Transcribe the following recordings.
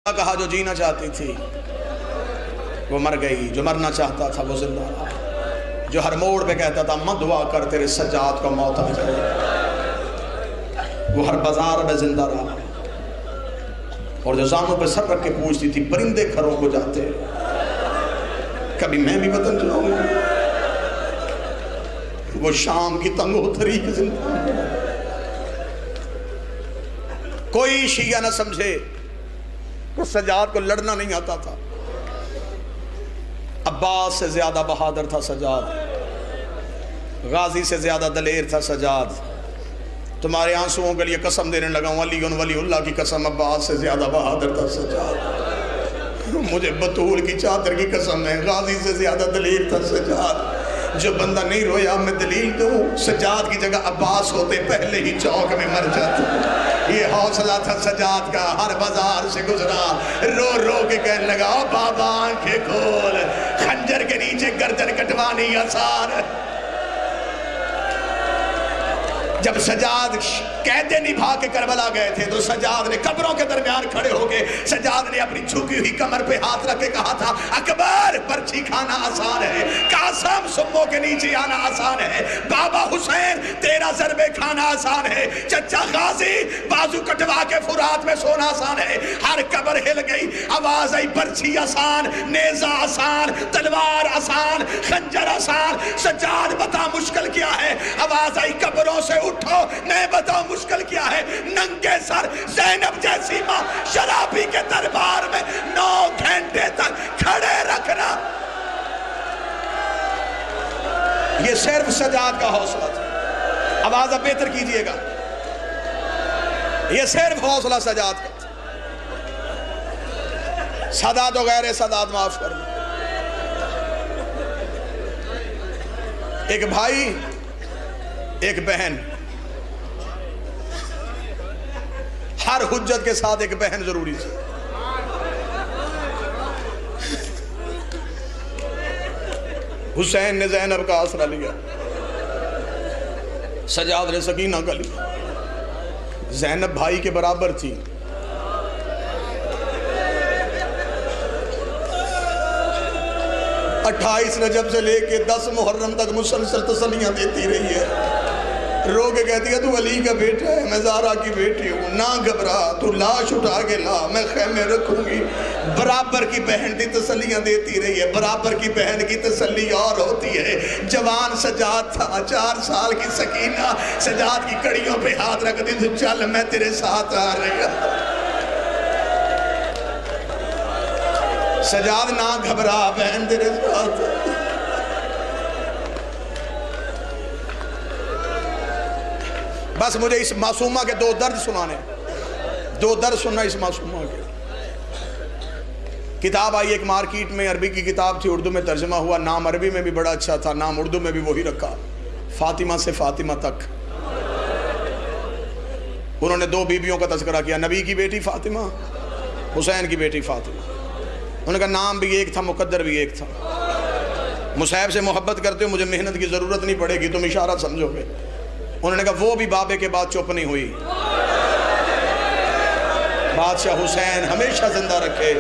کہا جو جینا چاہتی تھی وہ مر گئی، جو مرنا چاہتا تھا وہ زندہ رہا، جو ہر موڑ پہ کہتا تھا مت دعا کر تیرے سجاد کا موت آ جائے، وہ ہر بازار میں زندہ رہا، اور جو زانوں پہ سر رکھ کے پوچھتی تھی پرندے گھروں کو جاتے کبھی میں بھی وطن جاؤں گی، وہ شام کی تنگ اتھری زندہ۔ کوئی شیعہ نہ سمجھے کہ سجاد کو لڑنا نہیں آتا تھا، عباس سے زیادہ بہادر تھا سجاد، غازی سے زیادہ دلیر تھا سجاد۔ تمہارے آنسوؤں کے لیے قسم دینے لگا ہوں، ولی اللہ کی قسم، عباس سے زیادہ بہادر تھا سجاد۔ مجھے بطول کی چادر کی قسم ہے، غازی سے زیادہ دلیر تھا سجاد۔ جو بندہ نہیں رویا میں دلیل دوں، سجاد کی جگہ عباس ہوتے پہلے ہی چوک میں مر جاتے۔ یہ حوصلہ تھا سجاد کا، ہر بازار سے گزرا، رو رو کے کہنے لگا بابا آنکھیں کھول، خنجر کے نیچے گردن کٹوانی آسان۔ جب سجاد قیدیں نبھا کے کربلا گئے تھے تو سجاد نے قبروں کے درمیان کھڑے ہو کے سجاد نے اپنی جھکی ہوئی کمر پہ ہاتھ رکھ کے کہا تھا اکبر برچھی کھانا آسان ہے، قاسم سموں کے نیچے آنا آسان ہے، بابا حسین تیرا ضربے کھانا آسان ہے، چچا غازی بازو کٹوا کے فرات میں سونا آسان ہے۔ ہر قبر ہل گئی، آواز آئی برچھی آسان، نیزہ آسان، تلوار آسان، خنجر آسان۔ سجاد بتا مشکل کیا ہے؟ آواز آئی قبروں سے اٹھو، میں بتاؤ مشکل کیا ہے؟ ننگے سر زینب جیسی ماں شرابی کے دربار میں 9 گھنٹے تک کھڑے رکھنا۔ یہ صرف سجاد کا حوصلہ تھا۔ آواز اب بہتر کیجئے گا، یہ صرف حوصلہ سجاد کا تھا۔ سادات و غیر سادات معاف کر لیں۔ ایک بھائی ایک بہن، ہر حجت کے ساتھ ایک بہن ضروری تھی۔ حسین نے زینب کا آسرا لیا، سجاد نے سکینہ کا لیا۔ زینب بھائی کے برابر تھی، 28 رجب سے لے کے 10 محرم تک مسلسل تسلیاں دیتی رہی ہے، رو کے کہتی ہے تو علی کا بیٹا ہے، میں زہرا کی بیٹی ہوں، نہ گھبرا، تو لاش اٹھا کے لا، میں خیمے رکھوں گی۔ برابر کی بہن کی تسلیاں دیتی رہی ہے، برابر کی بہن کی تسلی اور ہوتی ہے۔ جوان سجاد تھا، 4 سال کی سکینہ سجاد کی کڑیوں پہ ہاتھ رکھتی تھی، چل میں تیرے ساتھ آ رہی ہوں۔ سجاد نہ گھبرا، بہن تیرے ساتھ۔ بس مجھے اس معصومہ کے 2 درد سنانے، 2 درد سننا اس معصومہ کے۔ کتاب آئی ایک مارکیٹ میں، عربی کی کتاب تھی، اردو میں ترجمہ ہوا، نام عربی میں بھی بڑا اچھا تھا، نام اردو میں بھی وہی رکھا، فاطمہ سے فاطمہ تک۔ انہوں نے 2 بیویوں کا تذکرہ کیا، نبی کی بیٹی فاطمہ، حسین کی بیٹی فاطمہ۔ انہوں نے کہا نام بھی ایک تھا، مقدر بھی ایک تھا۔ مصعب سے محبت کرتے ہو، مجھے محنت کی ضرورت نہیں پڑے گی، تم اشارہ سمجھو گے۔ انہوں نے کہا وہ بھی بابے کے بعد چپ نہیں ہوئی، بادشاہ حسین ہمیشہ زندہ رکھے،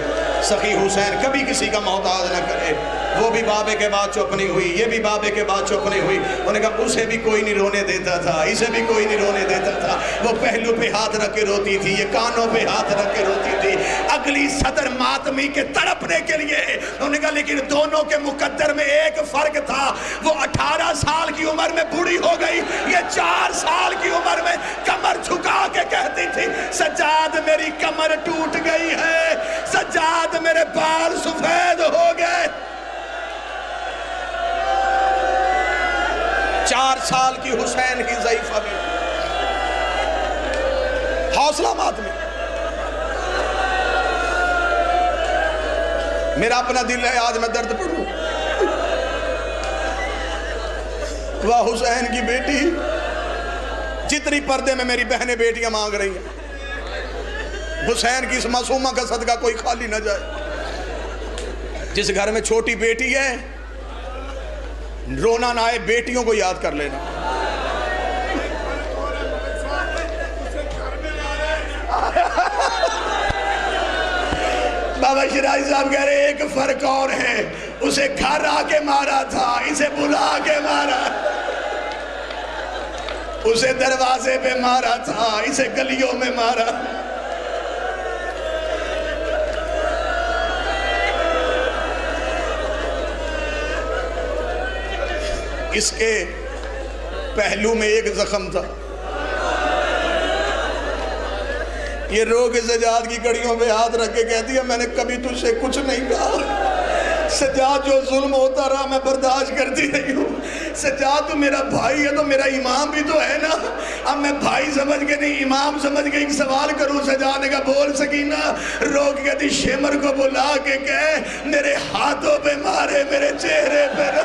سخی حسین کبھی کسی کا محتاج نہ کرے، وہ بھی بابے کے بعد چپ نہیں ہوئی، یہ بھی بابے کے بعد چپ نہیں ہوئی۔ انہوں نے کہا اسے بھی کوئی نہیں رونے دیتا تھا، اسے بھی کوئی نہیں رونے دیتا تھا، وہ پہلو پہ ہاتھ رکھ کے روتی تھی، یہ کانوں پہ ہاتھ رکھ کے روتی تھی، اگلی صدر ماتمی کے تڑپنے کے لیے۔ انہوں نے کہا لیکن دونوں کے مقدر میں ایک فرق تھا، وہ 18 سال کی عمر میں بوڑھی ہو گئی، یہ 4 سال کی عمر میں کمر جھکا کے کہتی تھی سجاد میری کمر ٹوٹ گئی ہے، سجاد میرے بال سفید ہو گئے۔ 4 سال کی حسین کی ضعیفہ بھی حوصلہ ماتمی۔ میرا اپنا دل ہے آج میں درد پڑھوں، وہ حسین کی بیٹی جتنی پردے میں میری بہنیں بیٹیاں مانگ رہی ہیں، حسین کی اس معصومہ کا صدقہ کوئی خالی نہ جائے۔ جس گھر میں چھوٹی بیٹی ہے رونا نہ آئے، بیٹیوں کو یاد کر لینا۔ بابا شیراز صاحب کہہ رہے ایک فرق اور ہے، اسے گھر آ کے مارا تھا، اسے بلا کے مارا، اسے دروازے پہ مارا تھا، اسے گلیوں میں مارا۔ اس کے پہلو میں ایک زخم تھا، یہ رو کے سجاد کی کڑیوں پہ ہاتھ رکھ کے کہتی ہے میں نے کبھی تجھ سے کچھ نہیں کہا، سجاد جو ظلم ہوتا رہا میں برداشت کرتی رہی ہوں، سجاد تو میرا بھائی ہے تو میرا امام بھی تو ہے نا، اب میں بھائی سمجھ کے نہیں امام سمجھ کے ایک سوال کروں۔ سجاد نے کہا بول سکینہ، رو کے کہتی شمر کو بلا کے کہہ میرے ہاتھوں پہ مارے میرے چہرے پہ نہ،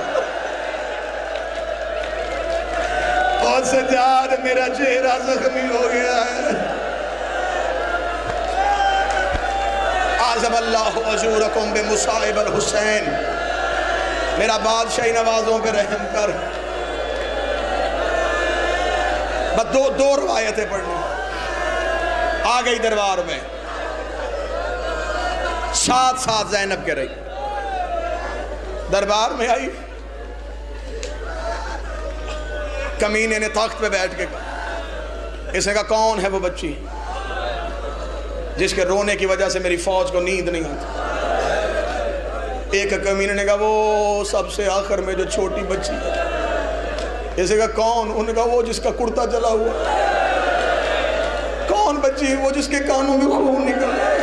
اور سجاد میرا چہرہ زخمی ہو گیا ہے۔ عظم اللہ اجورکم بمصائب الحسین، میرا بادشاہی نوازوں پہ رحم کر۔ بس دو روایتیں پڑھنی، آ گئی دربار میں، ساتھ ساتھ زینب کے رہی، دربار میں آئی، کمینے نے تخت پہ بیٹھ کے کہا، اس نے کہا کون ہے وہ بچی جس کے رونے کی وجہ سے میری فوج کو نیند نہیں آتی؟ ایک کمینے نے کہا وہ سب سے آخر میں جو چھوٹی بچی ہے۔ اس نے کہا کون؟ انہوں نے کہا وہ جس کا کرتا جلا ہوا۔ کون بچی؟ وہ جس کے کانوں میں خون نکل رہا ہے۔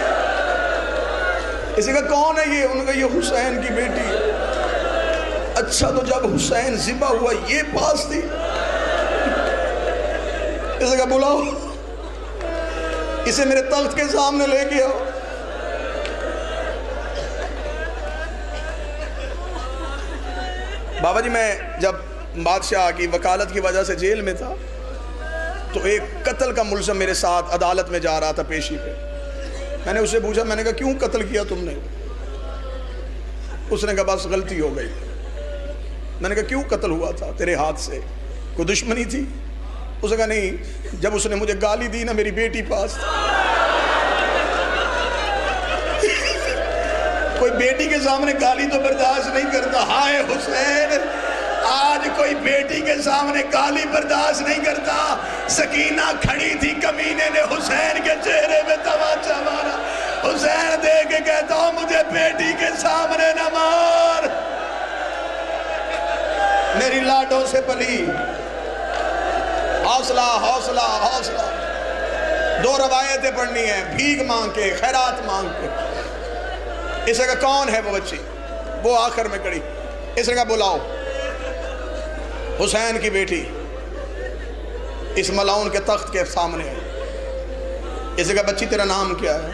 اس نے کہا کون ہے یہ؟ انہوں نے کہا یہ حسین کی بیٹی ہے۔ اچھا تو جب حسین ذبح ہوا یہ پاس تھی؟ اس نے کہا بلاؤ اسے میرے تخت کے سامنے لے کے آؤ۔ بابا جی میں جب بادشاہ کی وکالت کی وجہ سے جیل میں تھا تو ایک قتل کا ملزم میرے ساتھ عدالت میں جا رہا تھا پیشی پہ، میں نے اسے پوچھا، میں نے کہا کیوں قتل کیا تم نے؟ اس نے کہا بس غلطی ہو گئی۔ میں نے کہا کیوں قتل ہوا تھا تیرے ہاتھ سے؟ کوئی دشمنی تھی؟ اس نے کہا نہیں، جب اس نے مجھے گالی دی نا میری بیٹی پاس تھی۔ کوئی بیٹی کے سامنے گالی تو برداشت نہیں کرتا، ہائے حسین، آج کوئی بیٹی کے سامنے گالی برداشت نہیں کرتا۔ سکینہ کھڑی تھی، کمینے نے حسین کے چہرے میں تماچا مارا۔ حسین دیکھ کے کہتا ہوں مجھے بیٹی کے سامنے نہ مار، میری لاڈوں سے پلی۔ حوصلہ حوصلہ حوصلہ۔ دو روایتیں پڑھنی ہیں، بھیک مانگ کے، خیرات مانگ کے۔ اس نے کہا کون ہے وہ بچی؟ وہ آخر میں کڑی۔ اس نے کہا بلاؤ حسین کی بیٹی اس ملعون کے تخت کے سامنے ہے۔ اس نے کہا بچی تیرا نام کیا ہے؟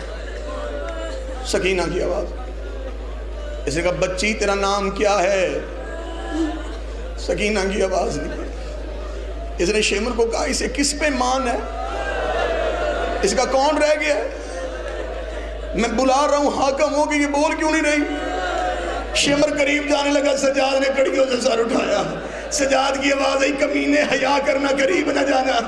سکینہ کی آواز۔ اس نے کہا بچی تیرا نام کیا ہے؟ سکینہ کی آواز نکلی۔ اس نے شمر کو کہا اسے کس پہ مان ہے؟ اس کا کون رہ گیا ہے؟ میں بلا رہا ہوں حاکم ہو کہ یہ بول کیوں نہیں رہی؟ شمر قریب جانے لگا، سجاد نے کڑیوں سے سر اٹھایا۔ سجاد کی آواز آئی کمینے حیا کرنا، قریب نہ جانا۔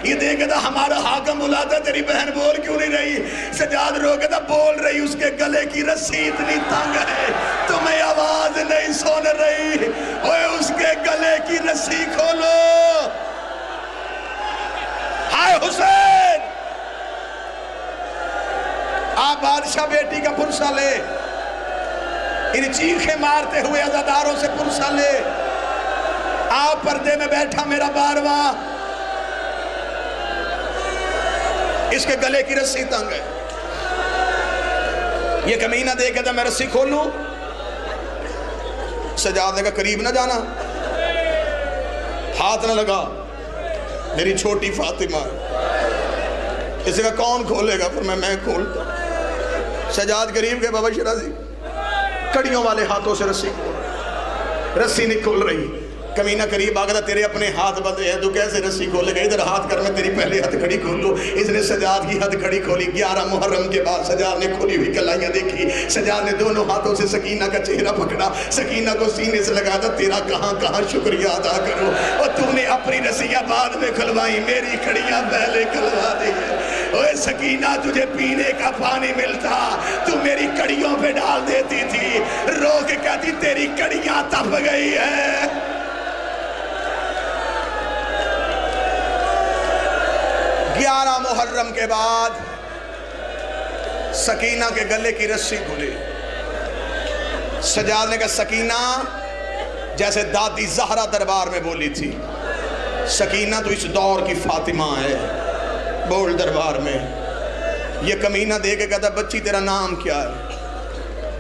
یہ دیکھا تھا ہمارا حاکم بلاتا تیری بہن بول کیوں نہیں رہی؟ سجاد رو کے تھا بول رہی، اس کے گلے کی رسی اتنی تنگ ہے تمہیں آواز نہیں سن رہی، اوے اس کے گلے کی رسی کھولو۔ ہائے حسین، آپ بادشاہ بیٹی کا پرسہ لے، ان چیخیں مارتے ہوئے عزاداروں سے پرسہ لے۔ آپ پردے میں بیٹھا میرا بارواں، اس کے گلے کی رسی تنگ ہے۔ یہ کمینہ دیکھا تھا میں رسی کھولوں؟ سجاد نے کہا قریب نہ جانا، ہاتھ نہ لگا، میری چھوٹی فاطمہ۔ اس نے کہا کون کھولے گا؟ پھر میں کھولتا۔ سجاد قریب گئے، بابا شیرازی کڑیوں والے ہاتھوں سے رسی کھول، رسی نہیں کھول رہی۔ کمینہ قریب آگا تھا، تیرے اپنے ہاتھ بندھے ہیں تو کیسے رسی کھولے گا؟ ادھر ہاتھ کر، میں تیری پہلے ہاتھ کھڑی کھول لوں۔ اس نے سجاد کی ہاتھ کھڑی کھولی۔ 11 محرم کے بعد سجاد نے کھولی ہوئی کلائیاں دیکھی، سجاد نے دونوں ہاتھوں سے سکینہ کا چہرہ پکڑا، سکینہ کو سینے سے لگا تھا، تیرا کہاں کہاں شکریہ ادا کرو، اور تو نے اپنی رسیاں بعد میں کھلوائی، میری کھڑیاں پہلے کھلوا دی ہے۔ اوے سکینہ تجھے پینے کا پانی ملتا، تو میری کڑیوں پہ ڈال دیتی تھی، رو کے کہتی تیری کڑیاں تپ گئی ہے۔ 11 محرم کے بعد سکینہ کے گلے کی رسی کھلی۔ سجاد نے کہا سکینہ، جیسے دادی زہرا دربار میں بولی تھی، سکینہ تو اس دور کی فاطمہ ہے، بول دربار میں۔ یہ کمینہ دے کے کہتا بچی تیرا نام کیا ہے؟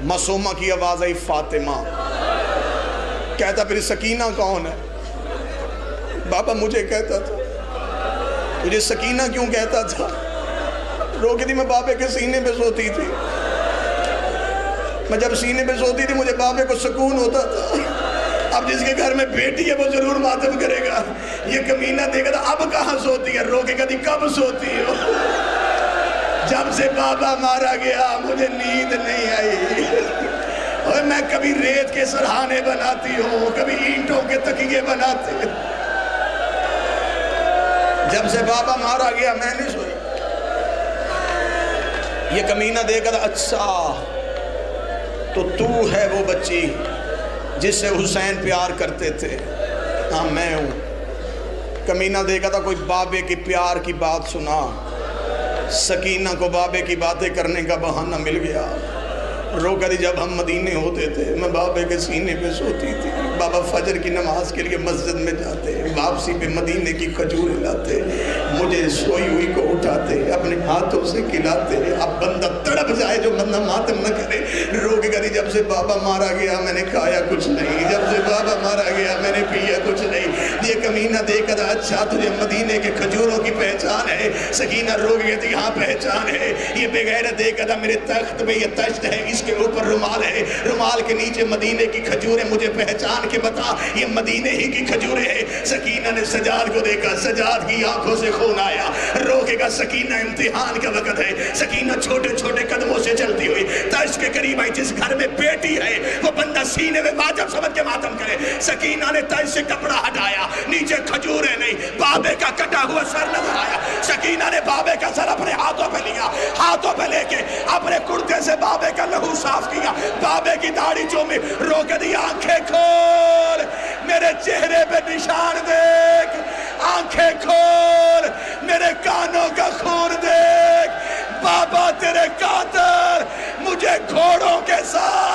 معصومہ کی آواز آئی فاطمہ۔ کہتا پھر سکینہ کون ہے؟ بابا مجھے کہتا تھا۔ تجھے سکینہ کیوں کہتا تھا؟ رو کے تھی میں بابے کے سینے پہ سوتی تھی، میں جب سینے پہ سوتی تھی مجھے بابے کو سکون ہوتا تھا۔ اب جس کے گھر میں بیٹی ہے وہ ضرور ماتم کرے گا۔ یہ کمینہ دیکھا تھا اب کہاں سوتی ہے؟ رو کے کہتی کب سوتی ہو؟ جب سے بابا مارا گیا مجھے نیند نہیں آئی، اور میں کبھی ریت کے سرہانے بناتی ہوں، کبھی اینٹوں کے تکیے بناتے، جب سے بابا مارا گیا میں نہیں سوئی۔ یہ کمینہ دیکھا تھا اچھا تو ہے وہ بچی جس سے حسین پیار کرتے تھے؟ ہاں میں ہوں۔ کمینہ دیکھا تھا کوئی بابے کی پیار کی بات سنا، سکینہ کو بابے کی باتیں کرنے کا بہانہ مل گیا۔ رو کر جب ہم مدینے ہوتے تھے میں بابے کے سینے پہ سوتی تھی، بابا فجر کی نماز کے لیے مسجد میں جاتے، واپسی پہ مدینے کی کھجوریں لاتے، مجھے سوئی ہوئی کو اٹھاتے اپنے ہاتھوں سے کھلاتے۔ اب بندہ تڑپ جائے جو بندہ ماتم نہ کرے۔ رو کے کہتی جب سے بابا مارا گیا میں نے کھایا کچھ نہیں، جب سے بابا مارا گیا میں نے پیا کچھ نہیں۔ یہ کمینہ دیکھا تھا اچھا تجھے مدینے کے کھجوروں کی پہچان ہے؟ سکینہ رو کے کہتی ہاں پہچان ہے۔ یہ بغیرت دیکھا تھا میرے تخت پہ یہ تشت ہے، اس کے اوپر رومال ہے، رومال کے نیچے مدینے کی کھجوریں، مجھے پہچان کے بتا یہ مدینے ہی کی کھجوریں ہیں۔ سکینہ نے سجاد کو دیکھا، سجاد کی آنکھوں سے خون آیا، رو کے کہا سکینہ امتحان کا وقت ہے۔ سکینہ چھوٹے چھوٹے قدموں سے چلتی ہوئی تاش کے قریب آئی، جس گھر میں بیٹی ہے وہ بندہ سینے میں واجب سمجھ کے ماتم کرے۔ سکینہ نے تاش سے کپڑا ہٹایا، نیچے کھجوریں نہیں، بابے کا کٹا ہوا سر نظر آیا۔ سکینہ نے بابے کا سر اپنے ہاتھوں پہ لیا، ہاتھوں پہ لے کے اپنے کرتے سے بابے کا لہو صاف کیا، بابے کی داڑھی چومی، رو کے دی آنکھیں کھول میرے چہرے پہ نشان دیکھ، آنکھیں کھول میرے کانوں کا خون دیکھ، بابا تیرے قاتل مجھے گھوڑوں کے ساتھ